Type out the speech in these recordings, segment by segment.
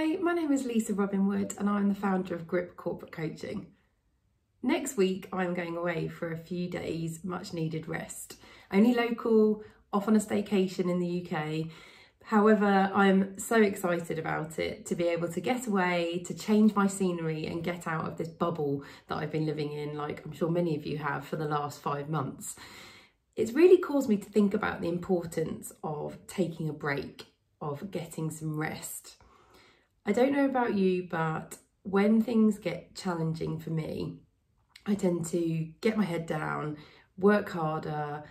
Hi, my name is Lisa Robyn Wood and I'm the founder of Grip Corporate Coaching. Next week I'm going away for a few days much needed rest. Only local, off on a staycation in the UK. However, I'm so excited about it, to be able to get away, to change my scenery and get out of this bubble that I've been living in, like I'm sure many of you have, for the last 5 months. It's really caused me to think about the importance of taking a break, of getting some rest. I don't know about you, but when things get challenging for me, I tend to get my head down, work harder,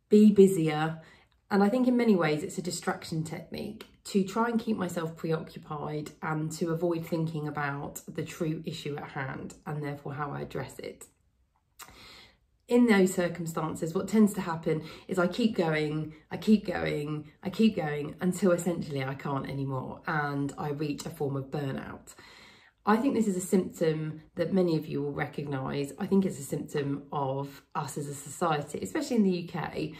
be busier. And I think in many ways it's a distraction technique to try and keep myself preoccupied and to avoid thinking about the true issue at hand and therefore how I address it. In those circumstances, what tends to happen is I keep going until essentially I can't anymore and I reach a form of burnout. I think this is a symptom that many of you will recognise. I think it's a symptom of us as a society, especially in the UK.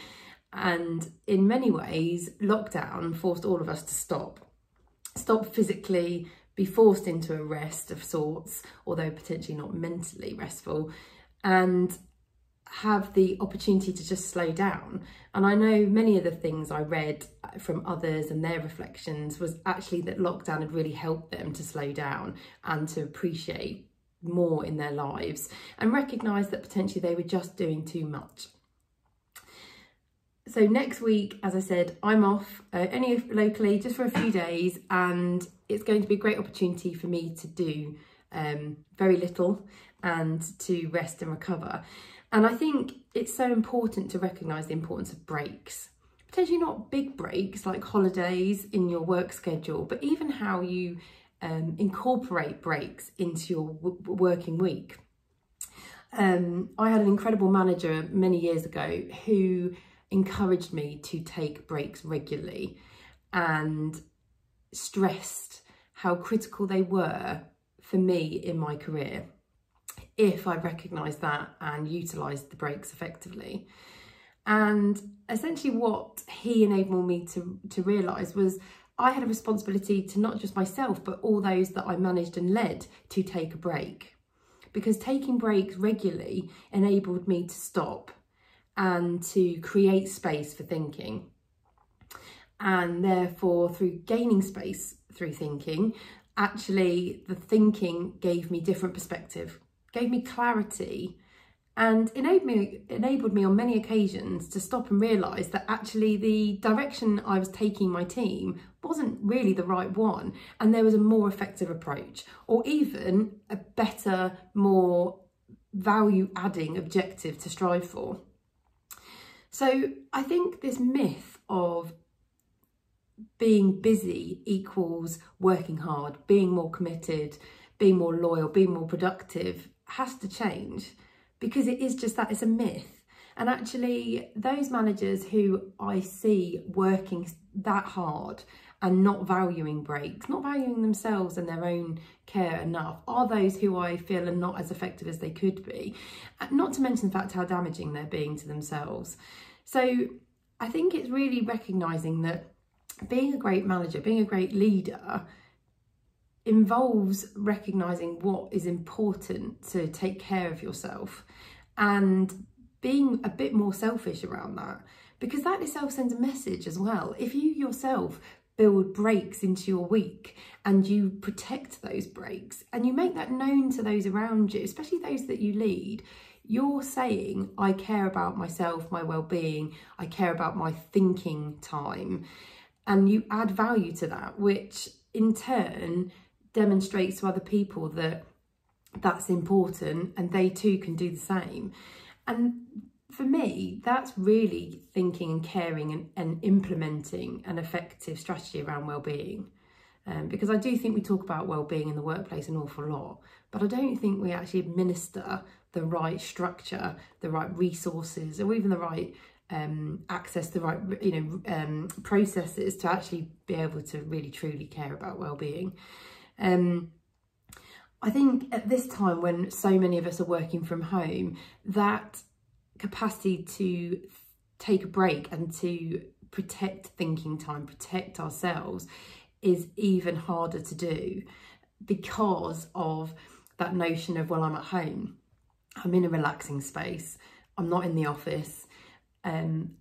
And in many ways, lockdown forced all of us to stop physically, be forced into a rest of sorts, although potentially not mentally restful, and have the opportunity to just slow down. And I know many of the things I read from others and their reflections was actually that lockdown had really helped them to slow down and to appreciate more in their lives and recognise that potentially they were just doing too much. So next week, as I said, I'm off only locally, just for a few days, and it's going to be a great opportunity for me to do very little and to rest and recover. And I think it's so important to recognise the importance of breaks. Potentially not big breaks like holidays in your work schedule, but even how you incorporate breaks into your working week. I had an incredible manager many years ago who encouraged me to take breaks regularly and stressed how critical they were for me in my career if I recognised that and utilised the breaks effectively. And essentially what he enabled me to realise was I had a responsibility to not just myself, but all those that I managed and led to take a break. Because taking breaks regularly enabled me to stop and to create space for thinking. And therefore, through gaining space through thinking, actually the thinking gave me different perspective, gave me clarity, and enabled me on many occasions to stop and realise that actually the direction I was taking my team wasn't really the right one, and there was a more effective approach, or even a better, more value-adding objective to strive for. So I think this myth of being busy equals working hard, being more committed, being more loyal, being more productive has to change, because it is just that, it's a myth. And actually those managers who I see working that hard and not valuing breaks, not valuing themselves and their own care enough, are those who I feel are not as effective as they could be. Not to mention the fact how damaging they're being to themselves. So I think it's really recognising that being a great manager, being a great leader, involves recognising what is important to take care of yourself and being a bit more selfish around that, because that itself sends a message as well. If you yourself build breaks into your week and you protect those breaks and you make that known to those around you, especially those that you lead, you're saying, I care about myself, my well-being, I care about my thinking time, and you add value to that, which in turn demonstrates to other people that that's important and they too can do the same. And for me, that's really thinking and caring and implementing an effective strategy around well-being. Because I do think we talk about well-being in the workplace an awful lot, but I don't think we actually administer the right structure, the right resources, or even the right access, the right processes to actually be able to really truly care about well-being. I think at this time when so many of us are working from home, that capacity to take a break and to protect thinking time, protect ourselves, is even harder to do because of that notion of, well, I'm at home, I'm in a relaxing space, I'm not in the office. And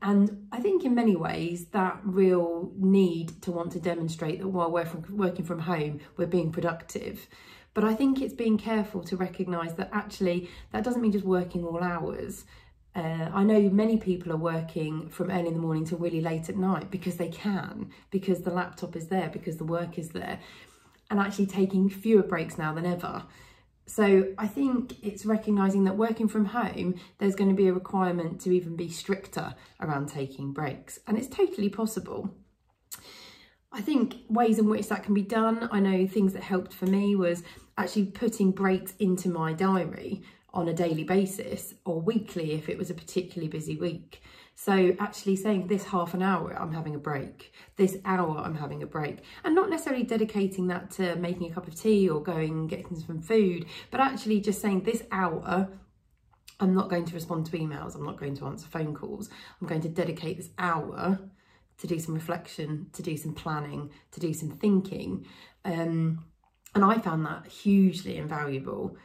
I think in many ways that real need to want to demonstrate that while we're working from home, we're being productive. But I think it's being careful to recognise that actually that doesn't mean just working all hours. I know many people are working from early in the morning till really late at night because they can, because the laptop is there, because the work is there, and actually taking fewer breaks now than ever. So I think it's recognising that working from home, there's going to be a requirement to even be stricter around taking breaks, and it's totally possible. I think ways in which that can be done, I know things that helped for me was actually putting breaks into my diary on a daily basis, or weekly if it was a particularly busy week. So actually saying this half an hour I'm having a break, this hour I'm having a break, and not necessarily dedicating that to making a cup of tea or going and getting some food, but actually just saying this hour I'm not going to respond to emails, I'm not going to answer phone calls, I'm going to dedicate this hour to do some reflection, to do some planning, to do some thinking. And I found that hugely invaluable.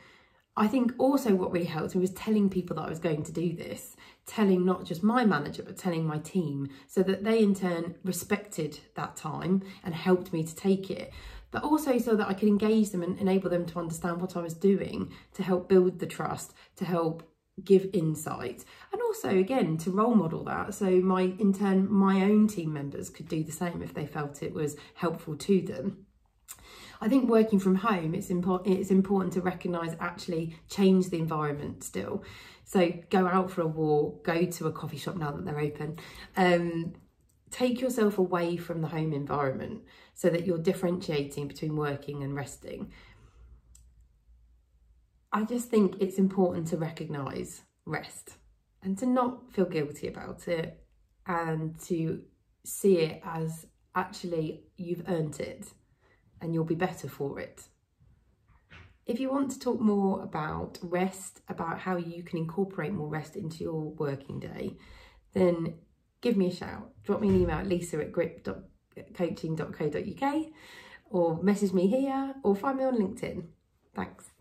I think also what really helped me was telling people that I was going to do this, telling not just my manager, but telling my team, so that they in turn respected that time and helped me to take it, but also so that I could engage them and enable them to understand what I was doing, to help build the trust, to help give insight, and also again to role model that, so in turn my own team members could do the same if they felt it was helpful to them. I think working from home, it's important to recognise actually change the environment still. So go out for a walk, go to a coffee shop now that they're open. Take yourself away from the home environment so that you're differentiating between working and resting. I just think it's important to recognise rest and to not feel guilty about it, and to see it as actually you've earned it and you'll be better for it. If you want to talk more about rest, about how you can incorporate more rest into your working day, then give me a shout. Drop me an email at lisa@grip.coaching.co.uk, or message me here, or find me on LinkedIn. Thanks.